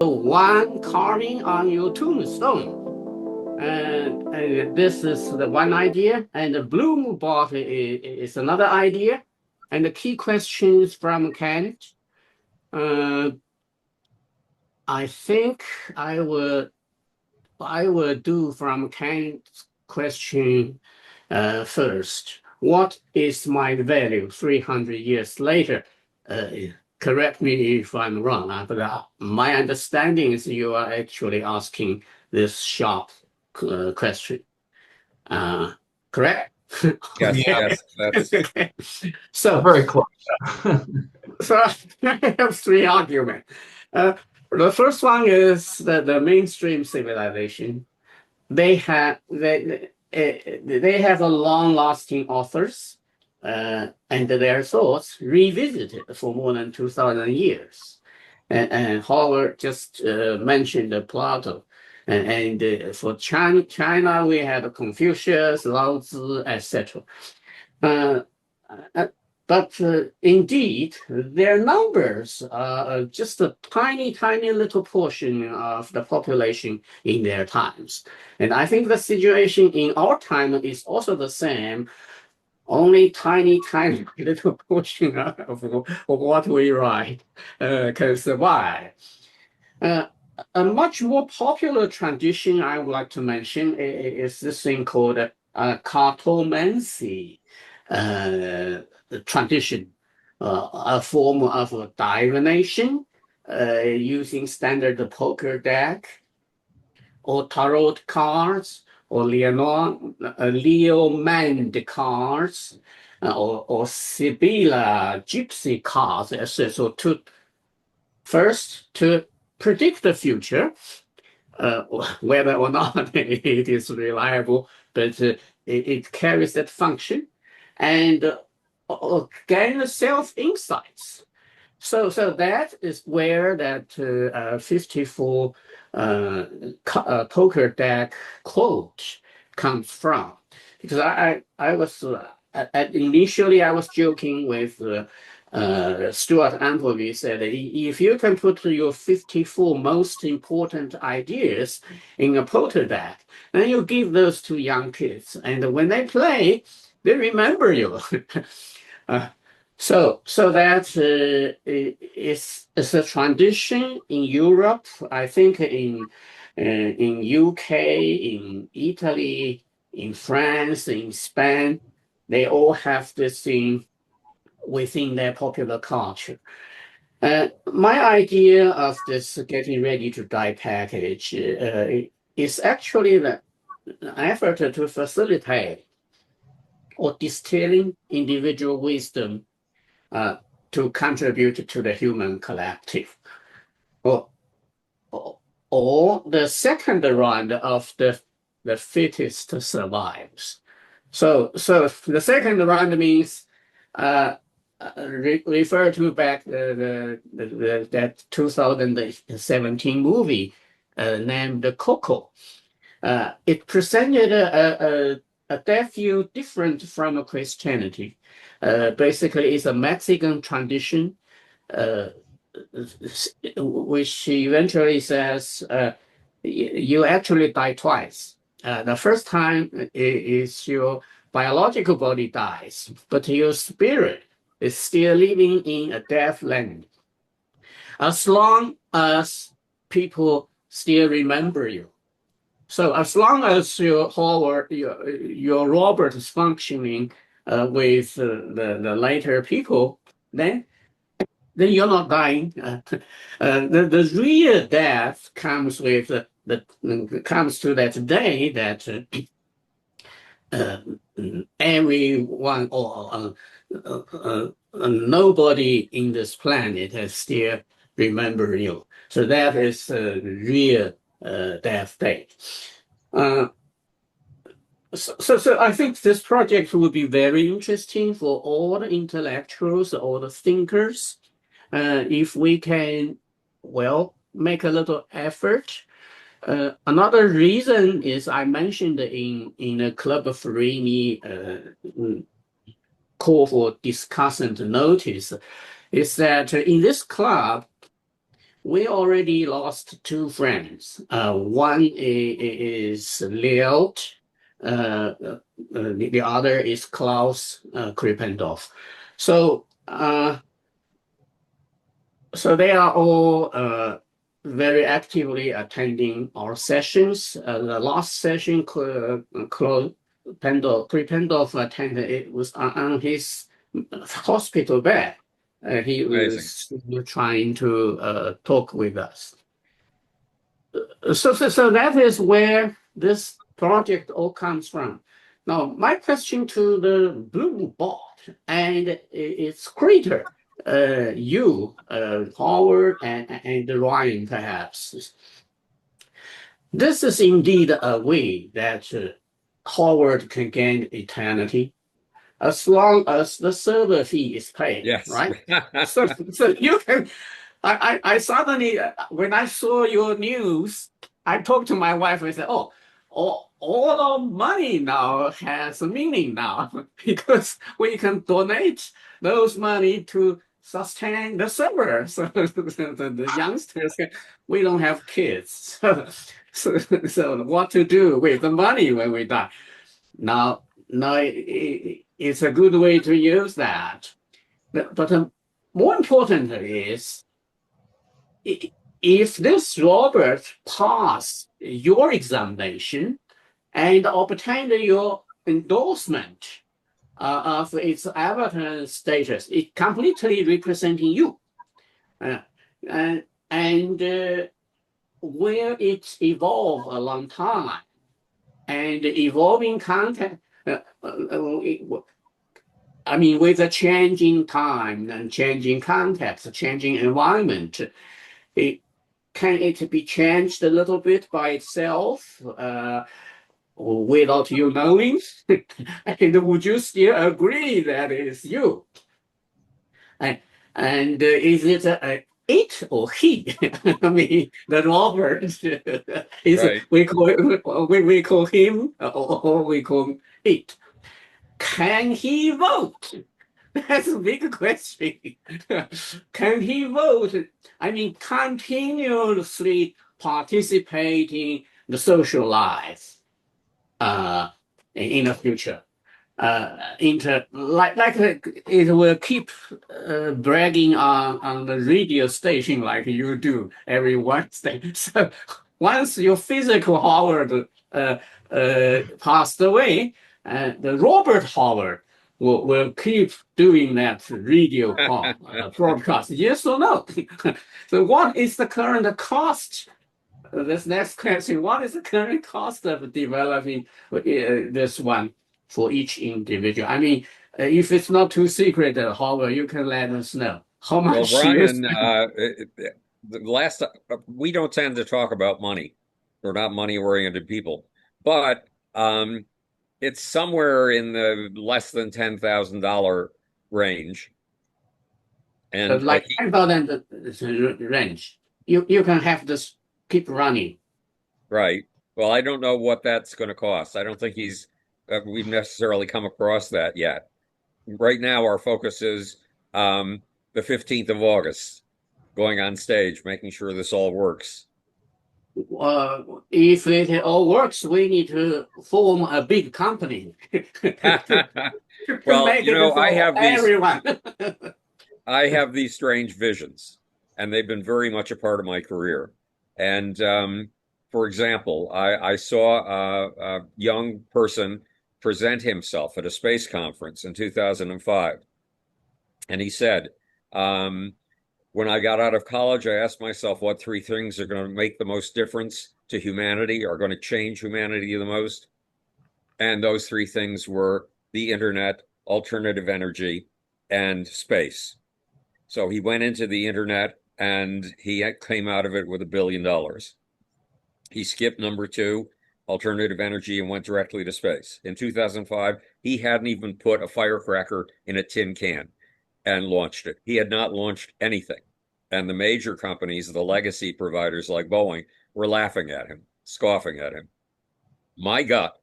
One carving on your tombstone. And this is the one idea, and the bloom bot is another idea. And the key questions from Kent. I think I would do from Kent's question first. What is my value 300 years later? Correct me if I'm wrong, but my understanding is you are actually asking this sharp question. Correct? Yes, Okay. yes, that's Okay. So Very close. so I have three arguments. The first one is that the mainstream civilization, they have a long-lasting authors, and their thoughts revisited for more than 2,000 years. And Howard just mentioned Plato. And for China, we have Confucius, Lao Tzu, etc. But indeed, their numbers are just a tiny, tiny little portion of the population in their times. And I think the situation in our time is also the same, only tiny, tiny little portion of what we write can survive. A much more popular tradition I would like to mention is this thing called cartomancy tradition, a form of divination using standard poker deck or tarot cards or Leomand cards or Sibylla gypsy cards, etc. So to predict the future, whether or not it is reliable, but it carries that function, and gain self-insights. So that is where that 54 poker deck quote comes from. Because I was initially I was joking with Stuart Umpleby said, if you can put your 54 most important ideas in a poker deck, then you give those to young kids, and when they play, they remember you. So that is a tradition in Europe. I think in UK, in Italy, in France, in Spain, they all have this thing within their popular culture. My idea of this getting ready to die package is actually the effort to facilitate or distilling individual wisdom to contribute to the human collective. Or the second round of the fittest survives. So the second round means refer to back that 2017 movie named Coco. It presented a death view different from Christianity. Basically, it's a Mexican tradition, which eventually says you actually die twice. The first time is your biological body dies, but your spirit is still living in a death land. As long as people still remember you. So as long as your Robert is functioning with the later people, then you're not dying. The real death comes with comes to that day that everyone or nobody in this planet has still remember you. So that is a real death date. So I think this project will be very interesting for all the intellectuals, all the thinkers, if we can, well, make a little effort. Another reason is I mentioned in a Club of Ferrini call for discussant notice is that in this club, we already lost two friends. One is Loet, the other is Klaus Krippendorf. So, so they are all very actively attending our sessions. The last session, Krippendorf attended, it was on his hospital bed. He was trying to talk with us. So that is where this project all comes from. Now, my question to the Blue Bot and its creator, you, Howard, and Ryan, perhaps. This is indeed a way that Howard can gain eternity as long as the server fee is paid, Yes. right? so you can. I suddenly, when I saw your news, I talked to my wife and said, "Oh, all our money now has a meaning now because we can donate those money to sustain the server." So the youngsters, we don't have kids, so what to do with the money when we die? Now, it's a good way to use that. But more important is, if this Robert passed your examination and obtained your endorsement of its avatar status, it completely representing you. And where it evolved a long time, and evolving content, I mean, with a changing time and changing context, changing environment, can it be changed a little bit by itself without you knowing? And would you still agree that it's you? And is it it or he? I mean, the Robert is Right. we call him or we call it. Can he vote? That's a big question. Can he vote? I mean, continuously participating in the social life in the future. It will keep bragging on the radio station like you do every Wednesday. So once your physical Howard passed away, the Robert Howard will keep doing that radio broadcast. Yes or no? So what is the current cost? This next question: what is the current cost of developing this one for each individual? I mean, if it's not too secret, Howard, you can let us know how much. Well, Brian, the last we don't tend to talk about money. We're not money-oriented people, but it's somewhere in the less than $10,000 range. And like 10,000 range. You can have this keep running. Right. Well, I don't know what that's going to cost. I don't think we've necessarily come across that yet. Right now, our focus is the 15th of August, going on stage, making sure this all works. If it all works, we need to form a big company. Well, make it for everyone. I have these strange visions, and they've been very much a part of my career. And for example, I saw a young person present himself at a space conference in 2005. And he said, when I got out of college, I asked myself what three things are going to make the most difference to humanity, are going to change humanity the most. And those three things were the internet, alternative energy, and space. So he went into the internet and he came out of it with $1 billion. He skipped number two, alternative energy, and went directly to space. In 2005, he hadn't even put a firecracker in a tin can and launched it. He had not launched anything. And the major companies, the legacy providers like Boeing, were laughing at him, scoffing at him. My gut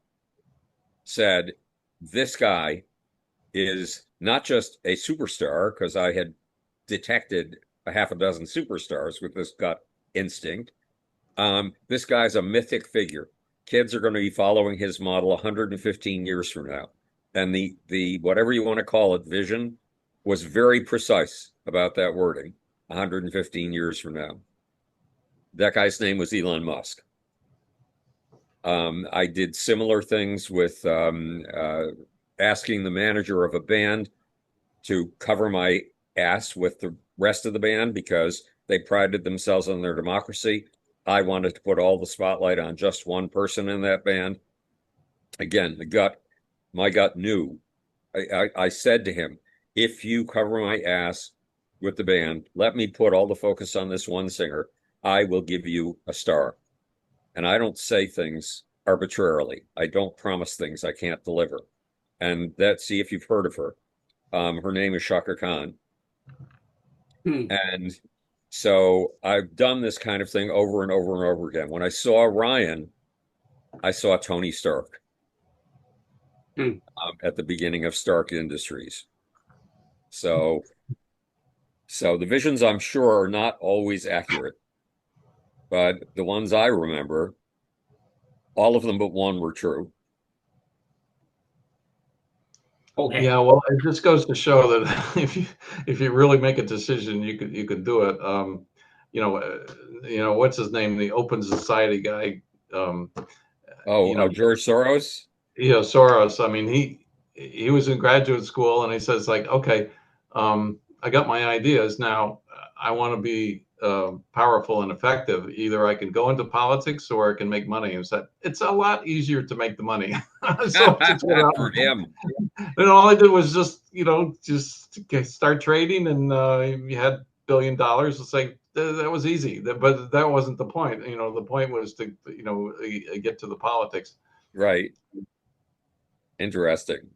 said, this guy is not just a superstar, because I had detected a half a dozen superstars with this gut instinct. This guy's a mythic figure. Kids are going to be following his model 115 years from now. And the whatever you want to call it, vision was very precise about that wording 115 years from now. That guy's name was Elon Musk. I did similar things with asking the manager of a band to cover my ass with the rest of the band because they prided themselves on their democracy. I wanted to put all the spotlight on just one person in that band. Again, my gut knew. I said to him, if you cover my ass with the band, let me put all the focus on this one singer. I will give you a star. And I don't say things arbitrarily. I don't promise things I can't deliver. And see if you've heard of her. Her name is Shaka Khan. And so I've done this kind of thing over and over and over again. When I saw Ryan, I saw Tony Stark at the beginning of Stark Industries. So the visions, I'm sure, are not always accurate. But the ones I remember, all of them but one were true. Okay. Yeah, well, it just goes to show that if you really make a decision, you could do it. What's his name? The Open Society guy. George Soros? Soros. I mean, he was in graduate school and he says like, okay, I got my ideas now. I want to be powerful and effective. Either I can go into politics or I can make money. And said it's a lot easier to make the money. So for him. And all I did was just start trading, and you had $1 billion. It's like that was easy, but that wasn't the point. The point was to get to the politics. Right. Interesting.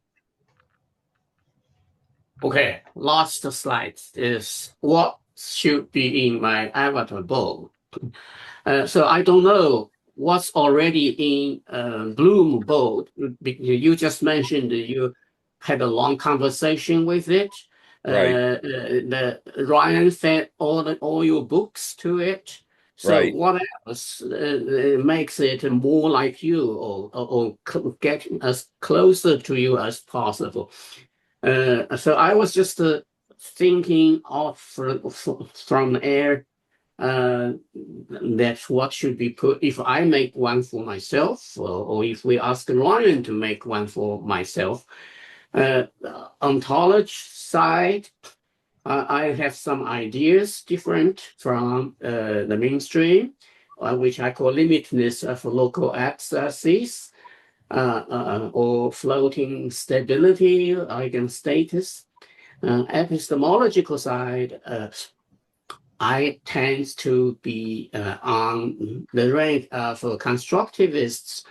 Okay, last slide is what should be in my avatar bowl. So I don't know what's already in Bloom bowl. You just mentioned you had a long conversation with it. Right. Ryan fed all your books to it. So Right. what else makes it more like you or get as closer to you as possible? So I was just thinking of from air that what should be put if I make one for myself, or if we ask Ryan to make one for myself. Ontology side, I have some ideas different from the mainstream, which I call limitedness of local accesses. Or floating stability, eigenstatus. Epistemological side, I tend to be on the rank of constructivists,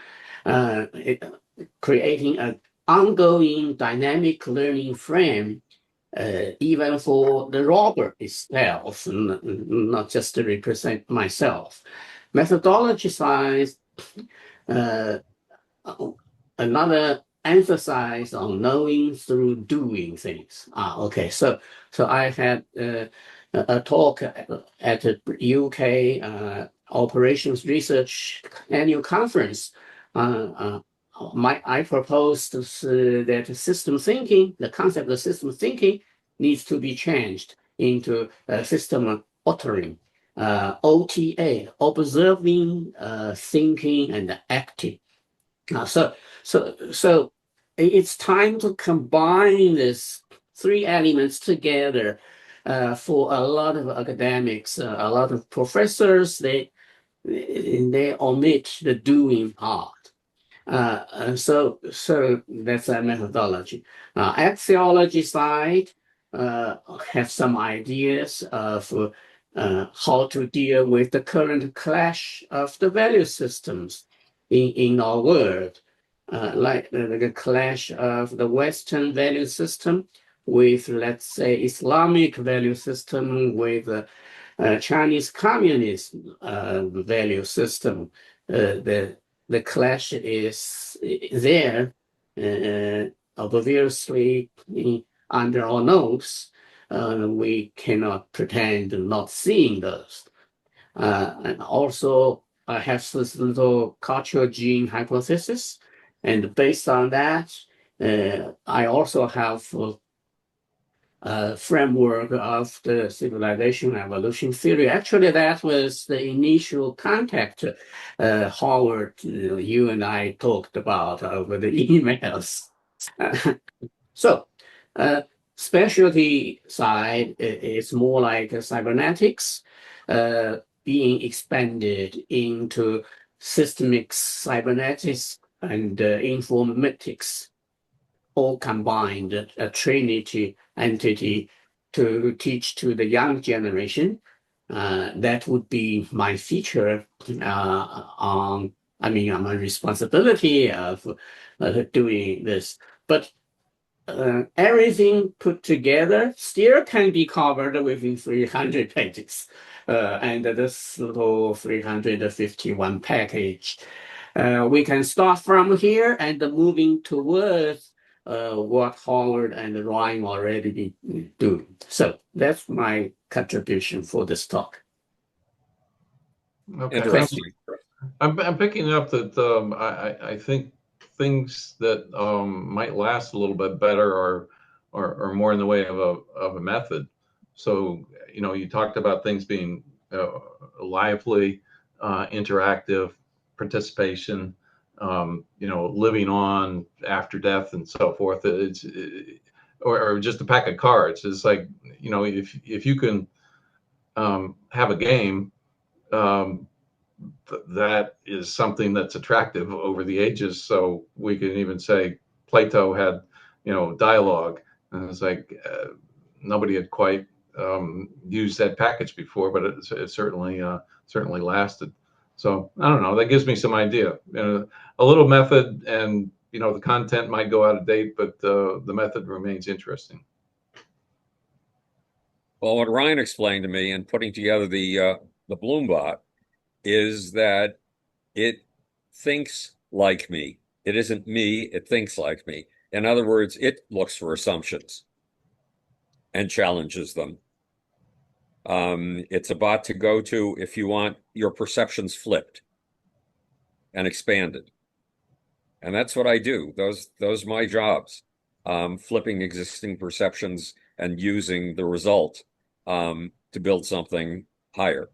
creating an ongoing dynamic learning frame, even for the robber itself, not just to represent myself. Methodology side, another emphasis on knowing through doing things. Okay, so I had a talk at the UK Operations Research Annual Conference. I proposed that system thinking, the concept of system thinking, needs to be changed into system authoring, OTA, observing, thinking, and acting. So it's time to combine these three elements together for a lot of academics, a lot of professors. They omit the doing part. So that's a methodology. Axiology side have some ideas of how to deal with the current clash of the value systems in our world, like the clash of the Western value system with, let's say, Islamic value system, with Chinese communist value system. The clash is there, obviously under our nose. we cannot pretend not seeing those. And also, I have this little cultural gene hypothesis, and based on that, I also have framework of the civilization evolution theory. Actually, that was the initial contact Howard, you and I talked about over the emails. So, specialty side is more like cybernetics being expanded into systemic cybernetics and informatics, all combined, a trinity entity to teach to the young generation. That would be my feature on my responsibility of doing this. But everything put together still can be covered within 300 pages. And this little 351 package. We can start from here and moving towards what Howard and Ryan already do. So that's my contribution for this talk. Okay. Interesting. I'm picking up that I think things that might last a little bit better are more in the way of a method. So, you talked about things being lively, interactive, participation, living on after death and so forth. Or just a pack of cards. It's like, if you can have a game, that is something that's attractive over the ages. So we can even say Plato had, dialogue, and it's like nobody had quite used that package before, but it certainly lasted. So I don't know. That gives me some idea. A little method, and the content might go out of date, but the method remains interesting. Well, what Ryan explained to me in putting together the Bloombot is that it thinks like me. It isn't me, it thinks like me. In other words, it looks for assumptions and challenges them. It's a bot to go to if you want your perceptions flipped and expanded. And that's what I do. Those are my jobs. Flipping existing perceptions and using the result to build something higher.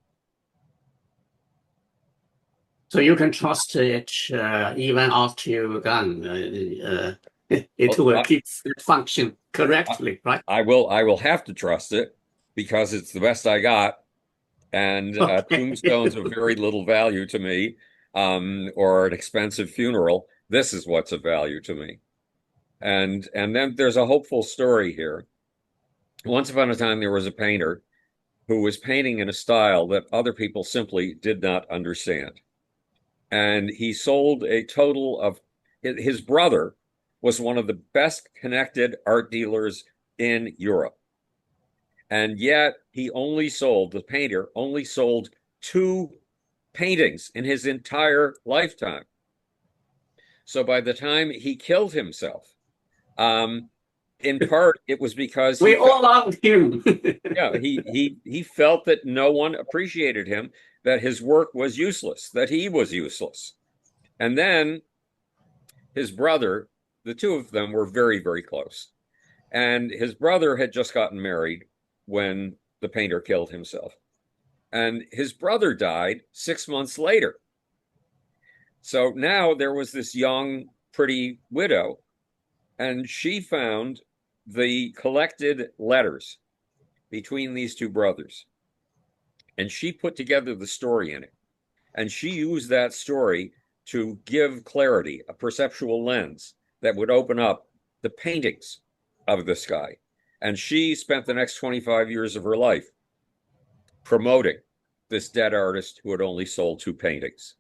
So you can trust it even after you're gone. It will keep it function correctly, right? I will have to trust it because it's the best I got. And tombstones of very little value to me, or an expensive funeral. This is what's of value to me. And then there's a hopeful story here. Once upon a time, there was a painter who was painting in a style that other people simply did not understand. And he sold a total of, his brother was one of the best connected art dealers in Europe. And yet the painter only sold 2 paintings in his entire lifetime. So by the time he killed himself, in part, it was because we all loved him. Yeah, he felt that no one appreciated him, that his work was useless, that he was useless. And then his brother, the two of them were very, very close. And his brother had just gotten married when the painter killed himself. And his brother died 6 months later. So now there was this young, pretty widow, and she found the collected letters between these two brothers. And she put together the story in it. And she used that story to give clarity, a perceptual lens that would open up the paintings of this guy. And she spent the next 25 years of her life promoting this dead artist who had only sold 2 paintings.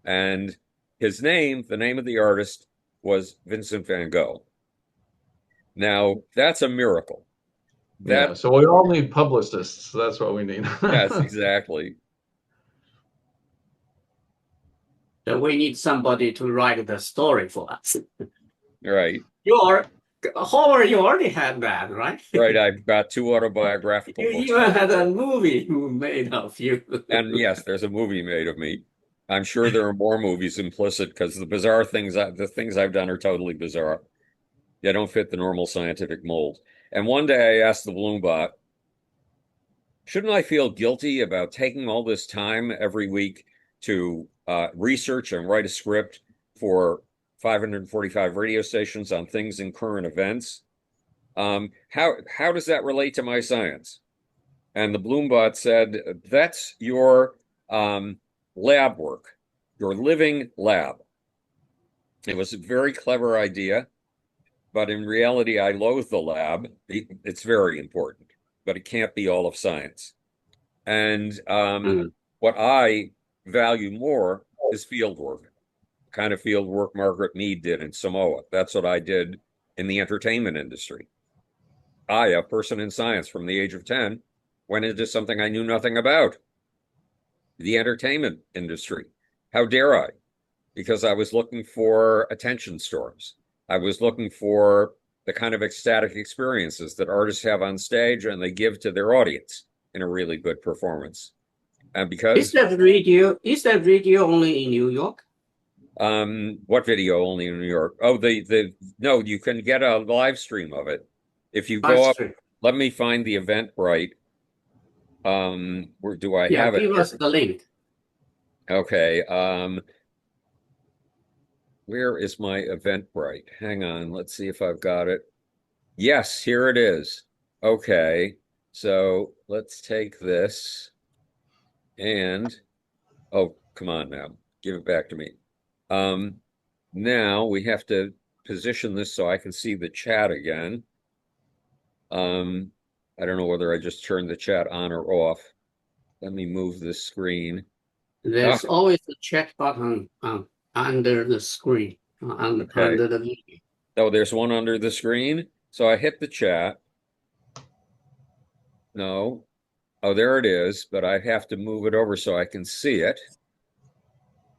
And his name, the name of the artist, was Vincent van Gogh. Now, that's a miracle. Yeah, so we all need publicists. That's what we need. Yes, exactly. So we need somebody to write the story for us. Right. Or Howard, you already had that, right? Right, I've got 2 autobiographical You books. even had a movie made of you. And yes, there's a movie made of me. I'm sure there are more movies implicit because the bizarre things, the things I've done are totally bizarre. They don't fit the normal scientific mold. And one day I asked the Bloombot, shouldn't I feel guilty about taking all this time every week to research and write a script for 545 radio stations on things in current events? How does that relate to my science? And the Bloombot said, that's your lab work, your living lab. It was a very clever idea, but in reality, I loathe the lab. It's very important, but it can't be all of science. And what I value more is field work, kind of field work Margaret Mead did in Samoa. That's what I did in the entertainment industry. I, a person in science from the age of 10, went into something I knew nothing about, the entertainment industry. How dare I? Because I was looking for attention storms. I was looking for the kind of ecstatic experiences that artists have on stage and they give to their audience in a really good performance. And because Is that radio only in New York? what video only in New York? Oh, no, you can get a live stream of it. If you go up, let me find the Eventbrite. Where do I have it? Give us the link. Okay. Where is my Eventbrite? Hang on, let's see if I've got it. Yes, here it is. Okay, so let's take this and, oh, come on now, give it back to me. Now we have to position this so I can see the chat again. I don't know whether I just turned the chat on or off. Let me move this screen. There's always a chat button under the screen, under the video. Oh, there's one under the screen. So I hit the chat. No. Oh, there it is, but I have to move it over so I can see it.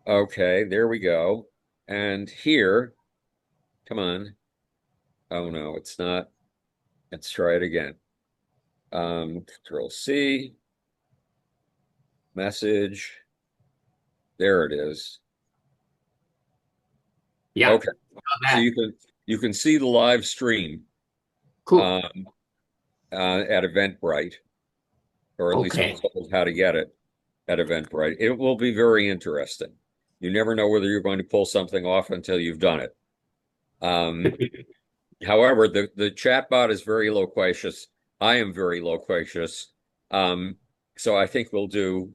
Okay, there we go. And here, come on. Oh, no, it's not. Let's try it again. Control C. Message. There it is. Yeah. Okay. So you can see the live stream. Cool. At Eventbrite, or at least I'm told how to get it at Eventbrite. It will be very interesting. You never know whether you're going to pull something off until you've done it. However, the chatbot is very loquacious. I am very loquacious. So I think we'll do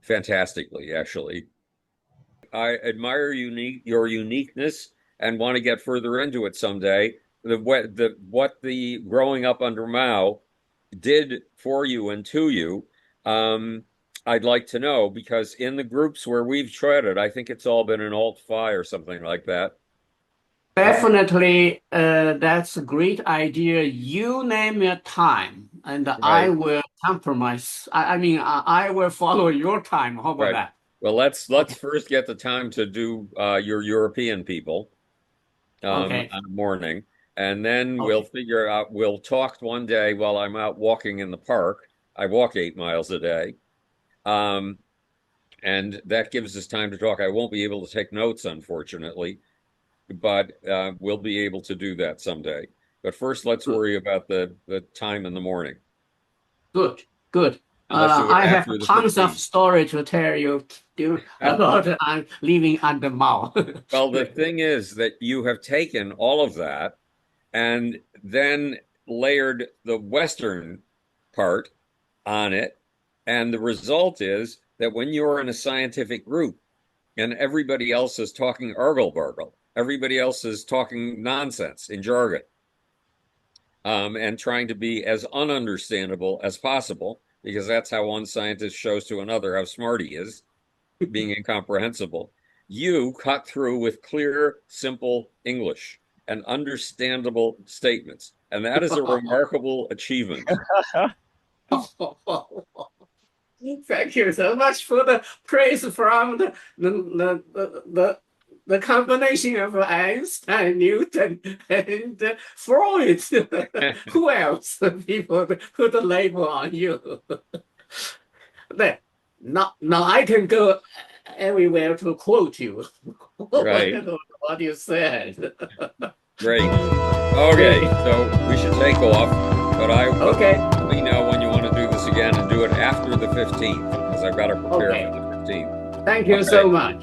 fantastically, actually. I admire your uniqueness and want to get further into it someday. What the growing up under Mao did for you and to you, I'd like to know, because in the groups where we've treaded, I think it's all been an alt-fi or something like that. Definitely, that's a great idea. You name a time, and Right. I will compromise. I will follow your time. How about that? Well, let's first get the time to do your European people on the morning, and then we'll figure out. We'll talk one day while I'm out walking in the park. I walk 8 miles a day, and that gives us time to talk. I won't be able to take notes, unfortunately, but we'll be able to do that someday. But first, let's worry about the time in the morning. Good. I have tons of story to tell you about I'm living under Mao. Well, the thing is that you have taken all of that and then layered the Western part on it. And the result is that when you're in a scientific group and everybody else is talking argle-bargle, everybody else is talking nonsense in jargon, and trying to be as ununderstandable as possible, because that's how one scientist shows to another how smart he is, being incomprehensible. You cut through with clear, simple English and understandable statements. And that is a remarkable achievement. Thank you so much for the praise from the the combination of Einstein, Newton, and Freud. Who else? People put a label on you. Now I can go everywhere to quote you. Right. What you said. Great. Okay, so we should take off, but Okay. let me know when you want to do this again and do it after the 15th, because I've got to prepare Okay. for the 15th. Thank you Okay. so much.